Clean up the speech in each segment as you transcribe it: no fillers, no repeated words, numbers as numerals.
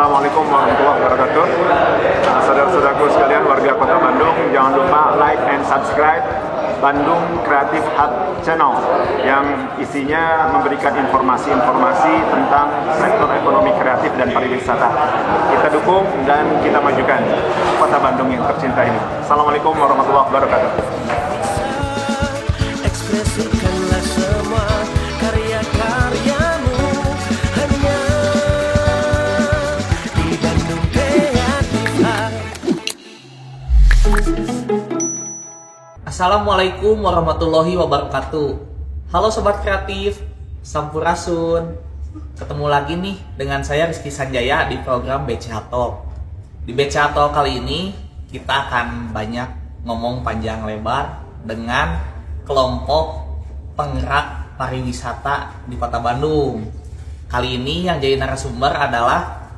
Assalamualaikum warahmatullahi wabarakatuh. Saudara-saudaraku sekalian, warga Kota Bandung, jangan lupa like and subscribe Bandung Creative Hub Channel yang isinya memberikan informasi-informasi tentang sektor ekonomi kreatif dan pariwisata. Kita dukung dan kita majukan Kota Bandung yang tercinta ini. Assalamualaikum warahmatullahi wabarakatuh. Ekspresikanlah semua karya-karyamu hanya di Bandung Creative Hub. Assalamualaikum warahmatullahi wabarakatuh. Halo Sobat Kreatif, Sampurasun. Ketemu lagi nih dengan saya Rizky Sanjaya di program BCH Talk. Di BCH Talk kali ini kita akan banyak ngomong panjang lebar dengan kelompok penggerak pariwisata di Kota Bandung. Kali ini yang jadi narasumber adalah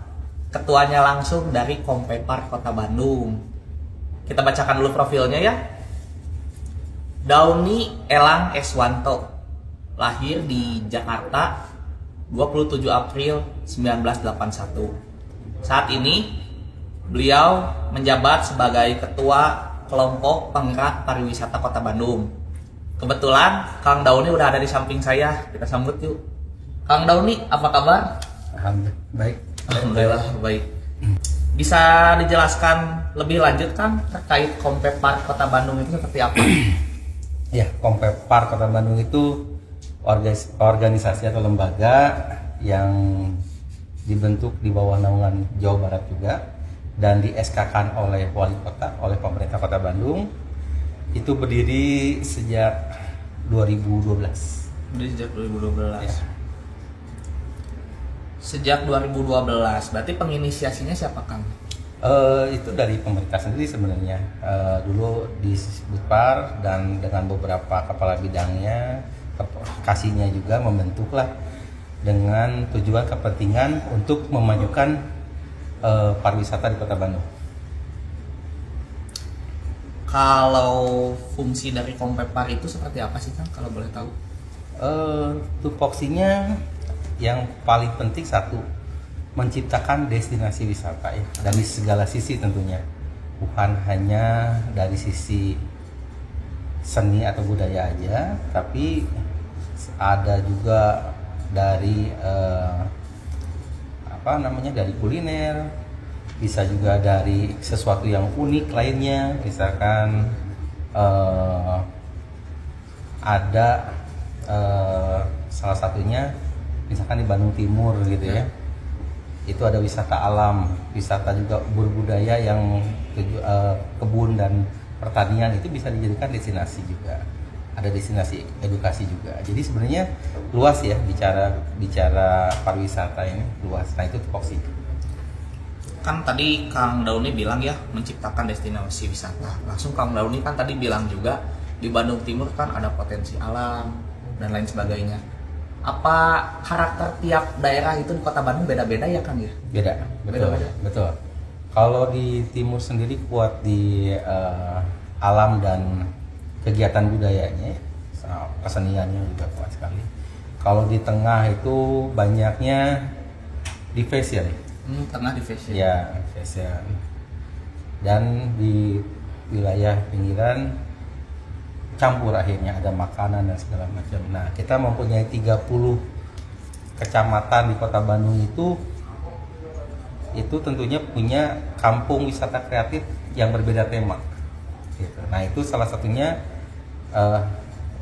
ketuanya langsung dari Kompepar Kota Bandung. Kita bacakan dulu profilnya ya. Dauni Elang Eswanto, lahir di Jakarta 27 April 1981. Saat ini beliau menjabat sebagai ketua kelompok penggerak pariwisata Kota Bandung. Kebetulan Kang Dauni udah ada di samping saya. Kita sambut yuk. Kang Dauni, apa kabar? Alhamdulillah baik. Alhamdulillah baik. Bisa dijelaskan lebih lanjut Kang terkait Kompepar Kota Bandung itu seperti apa? Ya, Kompepar Kota Bandung itu organisasi atau lembaga yang dibentuk di bawah naungan Jawa Barat juga dan di SK-kan oleh wali kota, oleh pemerintah Kota Bandung. Itu berdiri sejak 2012. Berdiri sejak 2012. Ya. Sejak 2012, berarti penginisiasinya siapa Kang? Itu dari pemerintah sendiri sebenarnya. Dulu di Budpar dan dengan beberapa kepala bidangnya, kasihnya juga membentuklah dengan tujuan kepentingan untuk memajukan pariwisata di Kota Bandung. Kalau fungsi dari Kompepar itu seperti apa sih Kang kalau boleh tahu? Tupoksinya yang paling penting satu, menciptakan destinasi wisata ya, dari segala sisi tentunya, bukan hanya dari sisi seni atau budaya aja, tapi ada juga dari dari kuliner, bisa juga dari sesuatu yang unik lainnya, misalkan ada salah satunya misalkan di Bandung Timur gitu ya. Itu ada wisata alam, wisata juga berbudaya yang kebun dan pertanian, itu bisa dijadikan destinasi juga. Ada destinasi edukasi juga. Jadi sebenarnya luas ya bicara pariwisata ini luas. Nah itu tupoksi. Kan tadi Kang Dauni bilang ya menciptakan destinasi wisata. Langsung Kang Dauni kan tadi bilang juga di Bandung Timur kan ada potensi alam dan lain sebagainya. Apa karakter tiap daerah itu di Kota Bandung beda-beda ya Kang ya? Beda, betul. Kalau di timur sendiri kuat di alam dan kegiatan budayanya, keseniannya juga kuat sekali. Kalau di tengah itu banyaknya di fashion. Tengah di fashion. Ya, fashion. Dan di wilayah pinggiran campur, akhirnya ada makanan dan segala macam. Nah, kita mempunyai 30 kecamatan di Kota Bandung itu tentunya punya kampung wisata kreatif yang berbeda tema. Gitu. Nah, itu salah satunya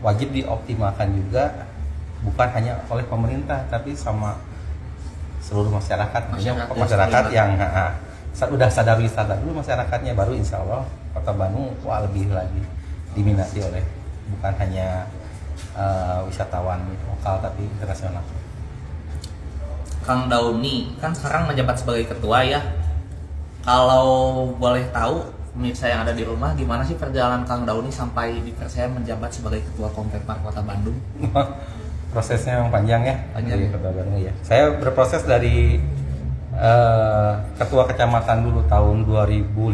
wajib dioptimalkan juga, bukan hanya oleh pemerintah tapi sama seluruh masyarakat yang udah sadar wisata dulu masyarakatnya, baru insya Allah Kota Bandung lebih lagi diminati oleh bukan hanya wisatawan lokal tapi internasional. Kang Dauni kan sekarang menjabat sebagai ketua ya. Kalau boleh tahu pemirsa yang ada di rumah, gimana sih perjalanan Kang Dauni sampai dipercaya menjabat sebagai ketua Kompepar Kota Bandung? Prosesnya memang panjang ya. Panjang di Kota Bandung ya. Saya berproses dari ketua kecamatan dulu tahun 2015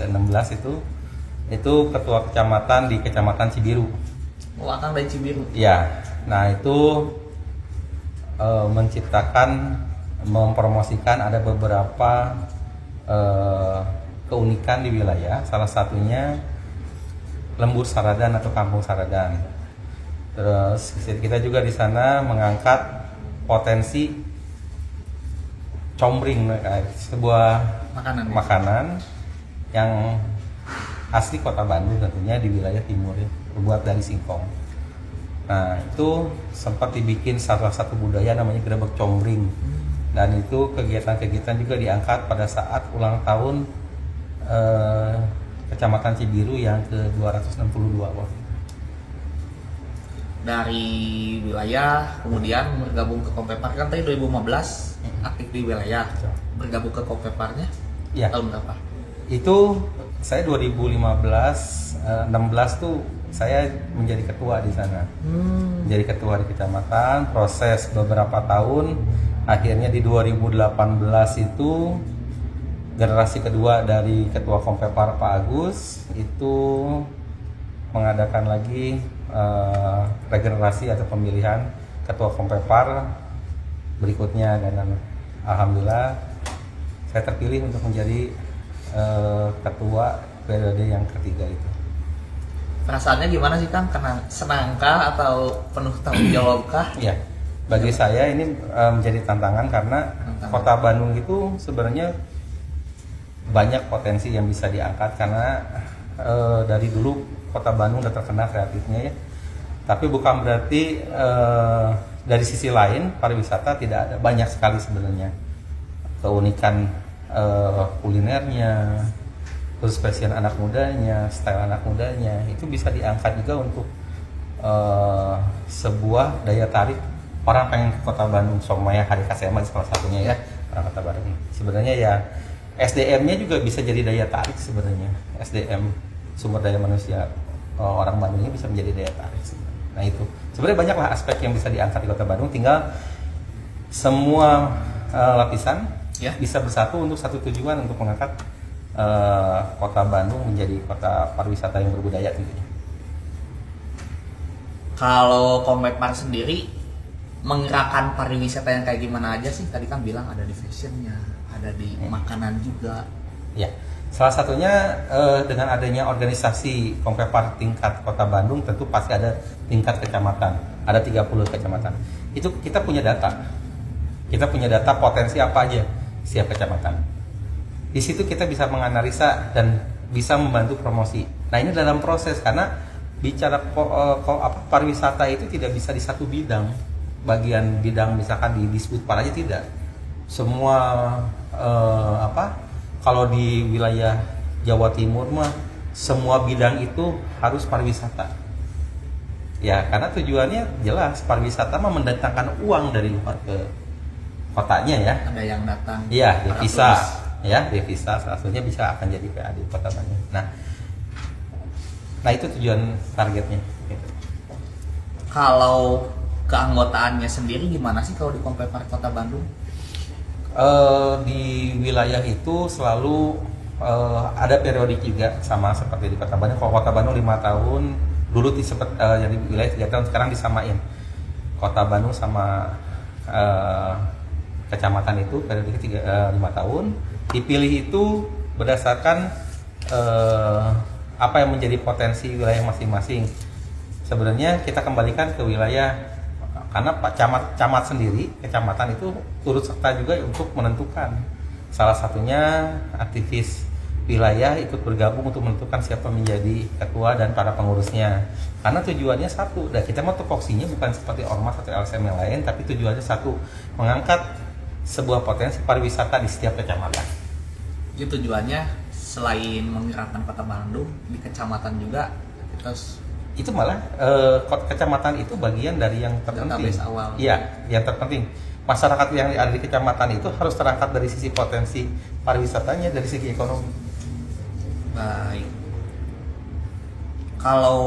ke 16 itu ketua kecamatan di Kecamatan Cibiru. Oh, Akang dari Cibiru. Ya, nah itu menciptakan mempromosikan ada beberapa keunikan di wilayah. Salah satunya Lembur Saradan atau Kampung Saradan. Terus kita juga di sana mengangkat potensi combring, sebuah makanan yang asli Kota Bandung tentunya, di wilayah timur ya, terbuat dari singkong. Nah itu sempat dibikin salah satu budaya namanya grebek combring, dan itu kegiatan-kegiatan juga diangkat pada saat ulang tahun Kecamatan Cibiru yang ke-262 waktu. Dari wilayah kemudian bergabung ke Kompepar, kan tadi 2015 aktif di wilayah, bergabung ke Kompeparnya Ya. tahun berapa? Itu saya 2015 16 tuh saya menjadi ketua di sana. Menjadi ketua di kecamatan, proses beberapa tahun, akhirnya di 2018 itu generasi kedua dari ketua Kompepar Pak Agus itu mengadakan lagi regenerasi atau pemilihan ketua Kompepar berikutnya, dan alhamdulillah saya terpilih untuk menjadi ketua periode yang ketiga itu. Perasaannya gimana sih Kang? Karena senangkah atau penuh tanggung jawabkah? Ya, bagi saya ini menjadi tantangan karena Kota Bandung itu sebenarnya banyak potensi yang bisa diangkat, karena dari dulu Kota Bandung udah terkenal kreatifnya ya. Tapi bukan berarti dari sisi lain pariwisata tidak ada, banyak sekali sebenarnya keunikan kulinernya, terus fashion anak mudanya, style anak mudanya, itu bisa diangkat juga untuk sebuah daya tarik orang pengen ke Kota Bandung. Somaya Hari Kasema salah satunya ya, orang Kota Bandung. Sebenarnya ya SDM-nya juga bisa jadi daya tarik sebenarnya. SDM, sumber daya manusia orang Bandungnya bisa menjadi daya tarik sebenarnya. Nah itu sebenarnya banyaklah aspek yang bisa diangkat di Kota Bandung, tinggal semua lapisan Ya. bisa bersatu untuk satu tujuan, untuk mengangkat Kota Bandung menjadi kota pariwisata yang berbudaya tentunya. Kalau Kompepar sendiri menggerakkan pariwisata yang kayak gimana aja sih? Tadi kan bilang ada di fashionnya, ada di makanan juga. Ya, salah satunya dengan adanya organisasi Kompepar tingkat Kota Bandung, tentu pasti ada tingkat kecamatan. Ada 30 kecamatan. Itu kita punya data. Kita punya data potensi apa aja setiap kecamatan. Di situ kita bisa menganalisa dan bisa membantu promosi. Nah, ini dalam proses, karena bicara pariwisata itu tidak bisa di satu bidang. Bagian bidang misalkan di Disbudpar aja tidak. Semua kalau di wilayah Jawa Timur mah semua bidang itu harus pariwisata. Ya, karena tujuannya jelas, pariwisata mah mendatangkan uang dari luar ke kotanya ya. Ada yang datang. Iya, para devisa. turis. Ya, devisa salah satunya bisa akan jadi PAD Kota Bandung. Nah itu tujuan targetnya. Gitu. Kalau keanggotaannya sendiri gimana sih kalau di Kompepar Kota Bandung? Di wilayah itu selalu ada periodik juga, sama seperti di Kota Bandung. Kalau Kota Bandung 5 tahun, dulu jadi wilayah 3 tahun, sekarang disamain. Kota Bandung sama kecamatan itu periode 5 tahun. Dipilih itu berdasarkan apa yang menjadi potensi wilayah masing-masing. Sebenarnya kita kembalikan ke wilayah, karena Pak Camat sendiri, kecamatan itu turut serta juga untuk menentukan. Salah satunya aktivis wilayah ikut bergabung untuk menentukan siapa menjadi ketua dan para pengurusnya. Karena tujuannya satu, dan kita mau tupoksinya bukan seperti ormas atau LSM yang lain, tapi tujuannya satu, mengangkat sebuah potensi pariwisata di setiap kecamatan. Itu tujuannya selain menggerakkan Kota Bandung, di kecamatan juga terus itu malah kecamatan itu bagian dari yang terpenting. Database awal. Iya, yang terpenting. Masyarakat yang ada di kecamatan itu harus terangkat dari sisi potensi pariwisatanya, dari segi ekonomi. Baik. Kalau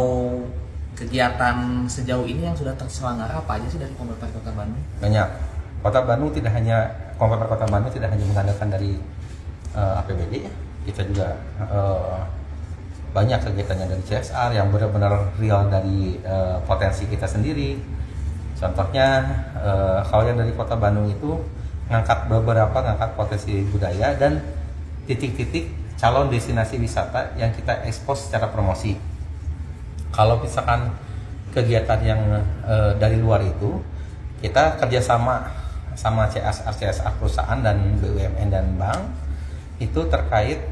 kegiatan sejauh ini yang sudah terselenggara apa aja sih dari Kompepar Kota Bandung? Banyak. Kota Bandung tidak hanya, Kompepar Kota Bandung tidak hanya mengandalkan dari APBD ya. Kita juga banyak kegiatannya dari CSR yang benar-benar real dari potensi kita sendiri. Contohnya kalau yang dari Kota Bandung itu ngangkat potensi budaya dan titik-titik calon destinasi wisata yang kita ekspos secara promosi. Kalau misalkan kegiatan yang dari luar itu, kita kerjasama sama CSR perusahaan dan BUMN dan bank itu terkait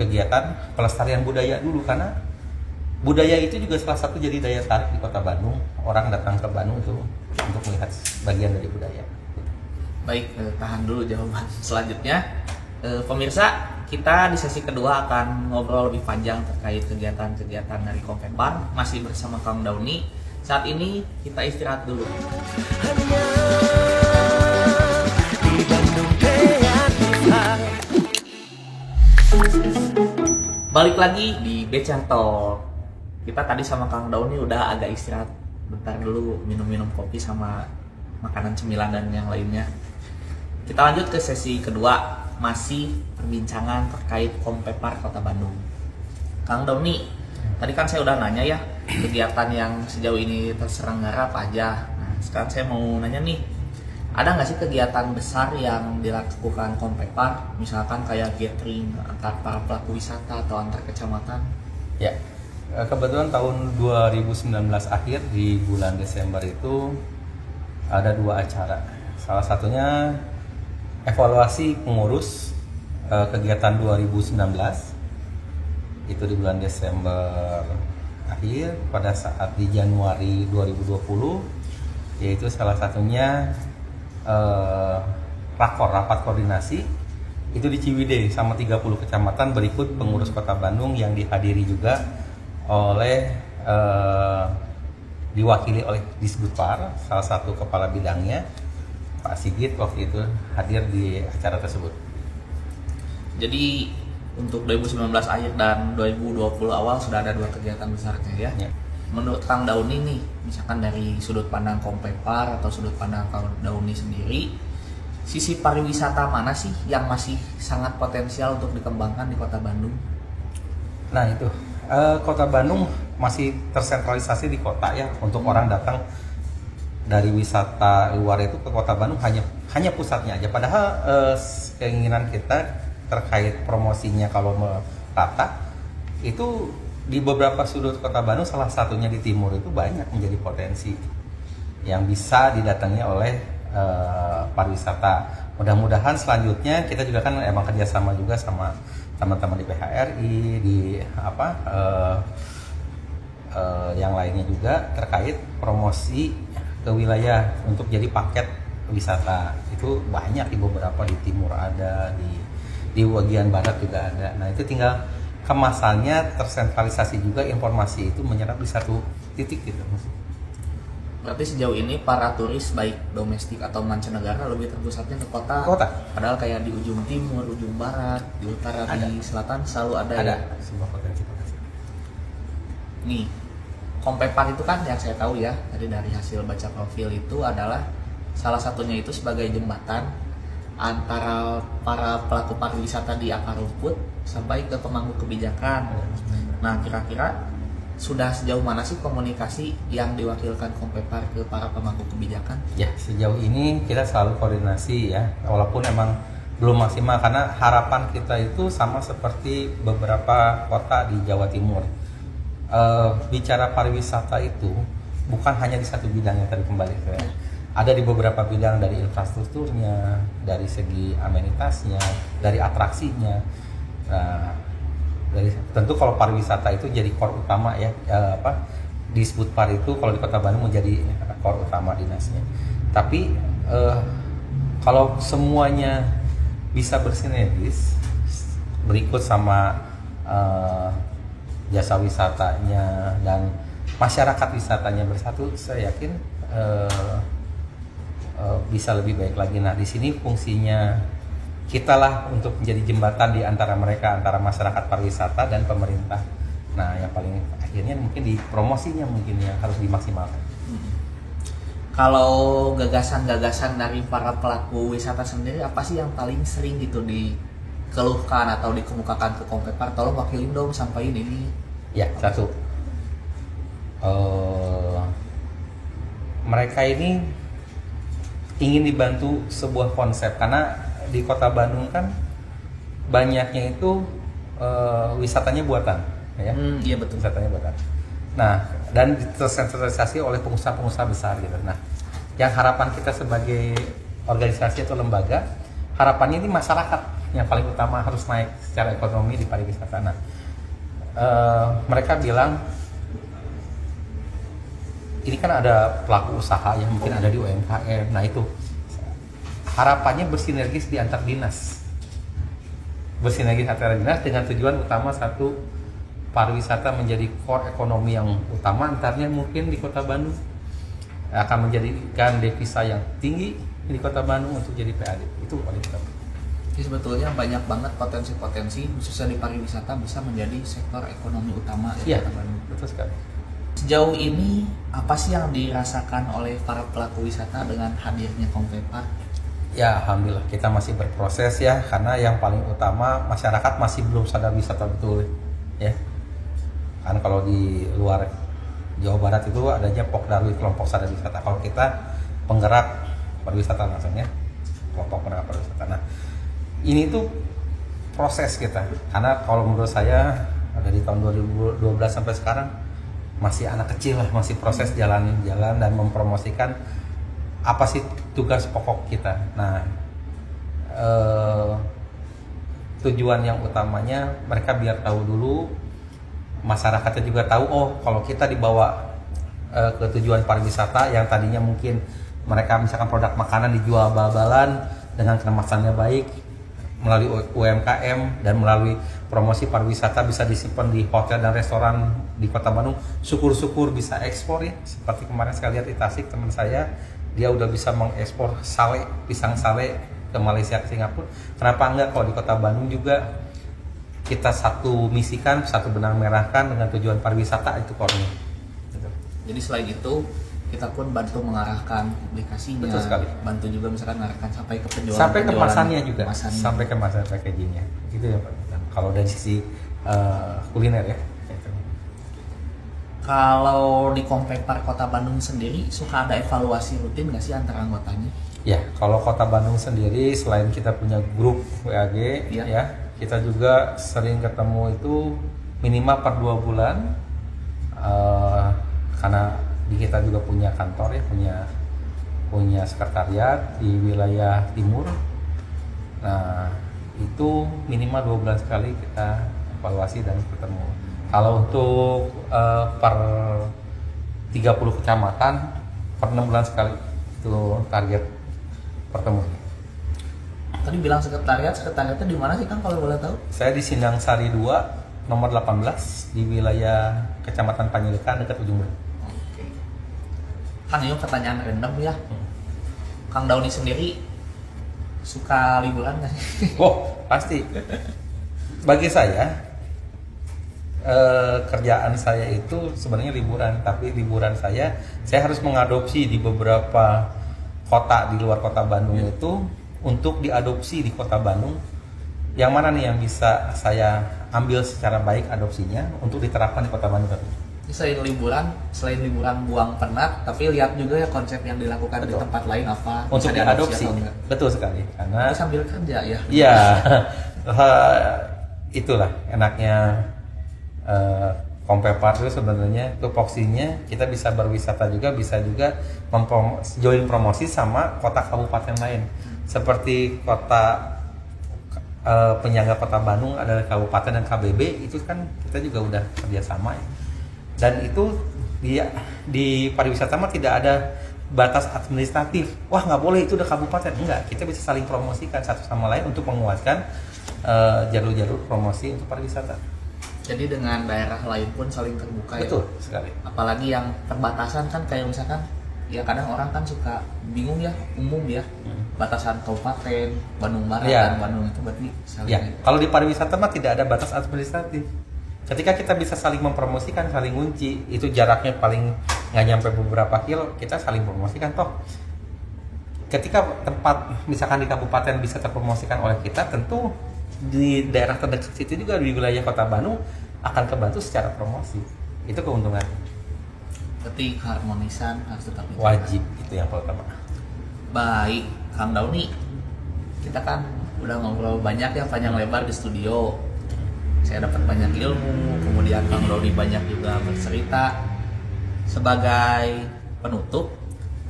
kegiatan pelestarian budaya dulu, karena budaya itu juga salah satu jadi daya tarik di Kota Bandung. Orang datang ke Bandung itu untuk melihat bagian dari budaya. Baik, tahan dulu jawaban selanjutnya. Pemirsa, kita di sesi kedua akan ngobrol lebih panjang terkait kegiatan-kegiatan dari Kompepar. Masih bersama Kang Dauni. Saat ini kita istirahat dulu. Hanya di Bandung Kreatif Hub. Balik lagi di BCA Talk. Kita tadi sama Kang Dauni udah agak istirahat bentar dulu, minum-minum kopi sama makanan cemilan dan yang lainnya. Kita lanjut ke sesi kedua, masih perbincangan terkait Kompepar Kota Bandung. Kang Dauni, tadi kan saya udah nanya ya kegiatan yang sejauh ini terselenggara apa aja. Nah, sekarang saya mau nanya nih, ada nggak sih kegiatan besar yang dilakukan Kompepar, misalkan kayak gathering antar para pelaku wisata atau antar kecamatan? Ya, kebetulan tahun 2019 akhir di bulan Desember itu ada 2 acara. Salah satunya evaluasi pengurus kegiatan 2019 itu di bulan Desember akhir, pada saat di Januari 2020 yaitu salah satunya rapat koordinasi itu di Ciwidey sama 30 kecamatan berikut pengurus Kota Bandung yang dihadiri juga oleh diwakili oleh Disbudpar, salah satu kepala bidangnya Pak Sigit waktu itu hadir di acara tersebut. Jadi untuk 2019 akhir dan 2020 awal sudah ada 2 kegiatan besarnya ya. Ya. Menurut Kang Dauni nih, misalkan dari sudut pandang Kompepar atau sudut pandang Kang Dauni sendiri, sisi pariwisata mana sih yang masih sangat potensial untuk dikembangkan di Kota Bandung? Nah itu, Kota Bandung masih tersentralisasi di kota ya, untuk orang datang dari wisata luar itu ke Kota Bandung hanya pusatnya aja. Padahal keinginan kita terkait promosinya kalau merata itu di beberapa sudut Kota Bandung, salah satunya di timur itu banyak menjadi potensi yang bisa didatangi oleh pariwisata. Mudah-mudahan selanjutnya kita juga kan emang kerjasama juga sama teman-teman di PHRI, di yang lainnya juga terkait promosi ke wilayah untuk jadi paket wisata. Itu banyak di beberapa, di timur ada, di bagian barat juga ada. Nah itu tinggal kemasannya tersentralisasi juga, informasi itu menyerap di satu titik gitu. Berarti sejauh ini para turis baik domestik atau mancanegara lebih terpusatnya ke kota. Padahal kayak di ujung timur, ujung barat, di utara, ada. di selatan selalu ada ya. Sebuah potensi. Nih, Kompepar itu kan yang saya tahu ya, tadi dari hasil baca profil itu adalah salah satunya itu sebagai jembatan antara para pelaku pariwisata di akar rumput sampai ke pemangku kebijakan. Nah, kira-kira sudah sejauh mana sih komunikasi yang diwakilkan Kompepar ke para pemangku kebijakan? Ya, sejauh ini kita selalu koordinasi ya, walaupun emang belum maksimal karena harapan kita itu sama seperti beberapa kota di Jawa Timur. Bicara pariwisata itu bukan hanya di satu bidang yang tadi kembali ke, ada di beberapa bidang, dari infrastrukturnya, dari segi amenitasnya, dari atraksinya. Nah, tentu kalau pariwisata itu jadi core utama ya, Disbudpar itu kalau di Kota Bandung menjadi core utama dinasnya. Tapi kalau semuanya bisa bersinergis, berikut sama jasa wisatanya dan masyarakat wisatanya bersatu, saya yakin bisa lebih baik lagi. Nah di sini fungsinya kita lah untuk menjadi jembatan di antara mereka, antara masyarakat pariwisata dan pemerintah. Nah yang paling akhirnya mungkin di promosinya mungkin yang harus dimaksimalkan. Kalau gagasan-gagasan dari para pelaku wisata sendiri, apa sih yang paling sering gitu dikeluhkan atau dikemukakan ke Kompepar? Tolong wakilin dong, sampaikan ini. Ya, satu, mereka ini ingin dibantu sebuah konsep, karena di Kota Bandung kan banyaknya itu wisatanya buatan, ya. Iya betul. Wisatanya buatan. Nah, dan tersentralisasi oleh pengusaha-pengusaha besar gitu. Nah, yang harapan kita sebagai organisasi atau lembaga, harapannya ini masyarakat yang paling utama harus naik secara ekonomi di pariwisata. Nah, mereka bilang ini kan ada pelaku usaha yang mungkin ada di UMKM. Nah, itu harapannya bersinergis di antar dinas. Bersinergis antara dinas dengan tujuan utama satu, pariwisata menjadi core ekonomi yang utama, antaranya mungkin di Kota Bandung akan menjadikan devisa yang tinggi di Kota Bandung untuk jadi PAD. Itu paling utama. Jadi sebetulnya banyak banget potensi-potensi khususnya di pariwisata bisa menjadi sektor ekonomi utama di Iya, Kota Bandung. betul sekali. Sejauh ini apa sih yang dirasakan oleh para pelaku wisata dengan hadirnya Kompepar? Ya, alhamdulillah kita masih berproses ya, karena yang paling utama masyarakat masih belum sadar wisata betul, ya. Kan kalau di luar Jawa Barat itu adanya Pokdarwi, kelompok sadar wisata. Kalau kita penggerak pariwisata langsung, ya, kelompok penggerak pariwisata. Nah, ini tuh proses kita, karena kalau menurut saya dari tahun 2012 sampai sekarang masih anak kecil lah, masih proses jalan dan mempromosikan apa sih tugas pokok kita. Nah, tujuan yang utamanya mereka biar tahu dulu, masyarakatnya juga tahu, oh kalau kita dibawa ke tujuan pariwisata yang tadinya mungkin mereka misalkan produk makanan dijual bal-balan dengan kemasannya baik melalui UMKM dan melalui promosi pariwisata bisa disimpan di hotel dan restoran di Kota Bandung, syukur-syukur bisa ekspor ya. Seperti kemarin saya lihat di Tasik, teman saya dia udah bisa mengekspor sale, pisang sale ke Malaysia, ke Singapura. Kenapa enggak kalau di Kota Bandung juga kita satu misikan, satu benang merahkan dengan tujuan pariwisata itu core-nya. Gitu. Jadi selain itu kita pun bantu mengarahkan aplikasinya, Betul sekali. bantu juga misalkan mengarahkan sampai ke penjualan, Sampai kemasannya juga, kemasannya. sampai kemasan packagingnya. Itu ya Pak. Kalau dari sisi kuliner ya. Gitu. Kalau di Kompepar Kota Bandung sendiri suka ada evaluasi rutin nggak sih antara anggotanya? Ya, kalau Kota Bandung sendiri selain kita punya grup WAG, Iya. ya, kita juga sering ketemu itu minimal per 2 bulan, karena di kita juga punya kantor ya, punya sekretariat di wilayah timur. Nah, itu minimal 2 bulan sekali kita evaluasi dan ketemu. Kalau untuk per 30 kecamatan per 6 bulan sekali itu target pertemuan. Tadi bilang sekretariatnya di mana sih Kang kalau boleh tahu? Saya di Sindang Sari 2 nomor 18 di wilayah Kecamatan Panjelikan dekat Ujung Berung. Oke. Kang, ini pertanyaan random ya. Kang Dauni sendiri suka liburan nggak sih? Oh, pasti. Bagi saya kerjaan saya itu sebenarnya liburan, tapi liburan saya harus mengadopsi di beberapa kota di luar Kota Bandung itu untuk diadopsi di Kota Bandung. Yang mana nih yang bisa saya ambil secara baik adopsinya untuk diterapkan di Kota Bandung? Selain liburan buang penat, tapi lihat juga ya konsep yang dilakukan di Betul. tempat lain apa Untuk bisa diadopsi. atau enggak. Betul sekali. Karena Tapi sambil kerja ya. iya, itulah enaknya Kompepar itu sebenarnya tupoksinya kita bisa berwisata juga, bisa juga join promosi sama kota kabupaten lain. Seperti kota penyangga Kota Bandung adalah kabupaten dan KBB, itu kan kita juga udah kerjasama ya. Dan itu di pariwisata mah tidak ada batas administratif. Wah nggak boleh, itu udah kabupaten. Enggak, kita bisa saling promosikan satu sama lain untuk menguatkan jalur-jalur promosi untuk pariwisata. Jadi dengan daerah lain pun saling terbuka. Betul ya. sekali. Apalagi yang perbatasan kan kayak misalkan ya kadang orang kan suka bingung ya, umum ya. Batasan kabupaten Bandung Barat Ya. dan Bandung itu berarti saling. Ya, kalau di pariwisata mah tidak ada batas administratif. Ketika kita bisa saling mempromosikan, saling ngunci, itu jaraknya paling nggak nyampe beberapa kilo, kita saling promosikan toh. Ketika tempat misalkan di kabupaten bisa terpromosikan oleh kita, tentu di daerah terdekat situ juga di wilayah Kota Bandung akan kebantu secara promosi. Itu keuntungan. Berarti keharmonisan harus tetap dijaga. Wajib itu yang pertama. Baik, Kang Dauni. Kita kan udah ngobrol banyak ya, panjang lebar di studio. Saya dapat banyak ilmu, kemudian Kang Dauni banyak juga bercerita. Sebagai penutup,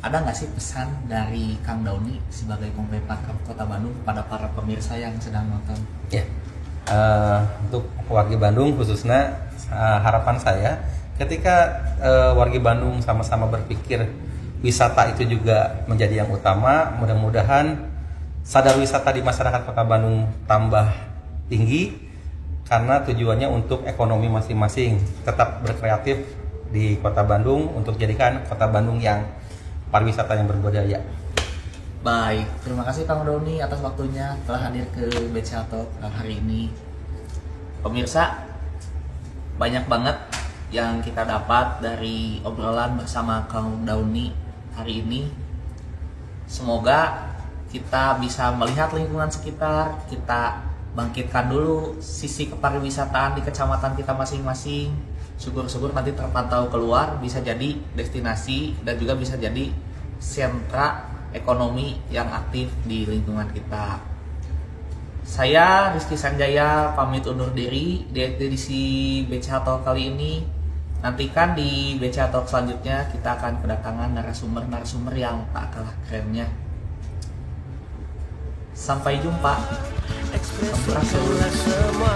ada nggak sih pesan dari Kang Dauni sebagai Pemkab Kota Bandung kepada para pemirsa yang sedang nonton? Ya, untuk warga Bandung khususnya harapan saya ketika warga Bandung sama-sama berpikir wisata itu juga menjadi yang utama, mudah-mudahan sadar wisata di masyarakat Kota Bandung tambah tinggi karena tujuannya untuk ekonomi masing-masing, tetap berkreatif di Kota Bandung untuk jadikan Kota Bandung yang pariwisata yang berbudaya. Baik, terima kasih Kang Dauni atas waktunya telah hadir ke BCA Talk hari ini. Pemirsa, banyak banget yang kita dapat dari obrolan bersama Kang Dauni hari ini. Semoga kita bisa melihat lingkungan sekitar, kita bangkitkan dulu sisi kepariwisataan di kecamatan kita masing-masing. Syukur-syukur nanti terpantau keluar, bisa jadi destinasi dan juga bisa jadi sentra ekonomi yang aktif di lingkungan kita. Saya Rizky Sanjaya pamit undur diri di edisi BCA Talk kali ini. Nantikan di BCA Talk selanjutnya kita akan kedatangan narasumber-narasumber yang tak kalah kerennya. Sampai jumpa. Ekspresikanlah semua